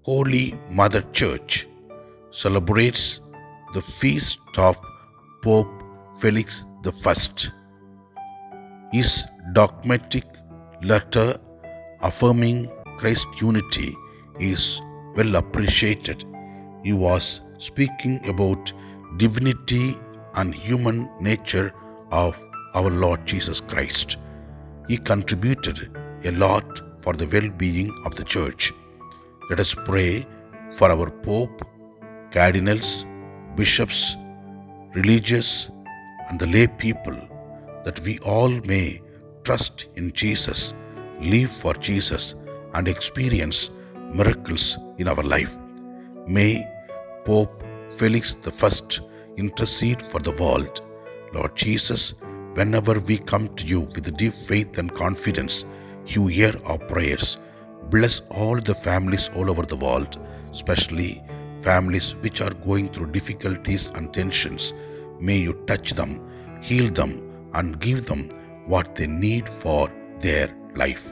Holy Mother Church celebrates the feast of Pope Felix I. His dogmatic letter affirming Christ's unity is well appreciated. He was speaking about divinity and human nature of our Lord Jesus Christ. He contributed a lot for the well-being of the Church. Let us pray for our Pope, cardinals, bishops, religious, and the lay people, that we all may trust in Jesus, live for Jesus, and experience miracles in our life. May Pope Felix I intercede for the world. Lord Jesus, whenever we come to you with deep faith and confidence, you hear our prayers. Bless all the families all over the world, especially families which are going through difficulties and tensions. May you touch them, heal them, and give them what they need for their life.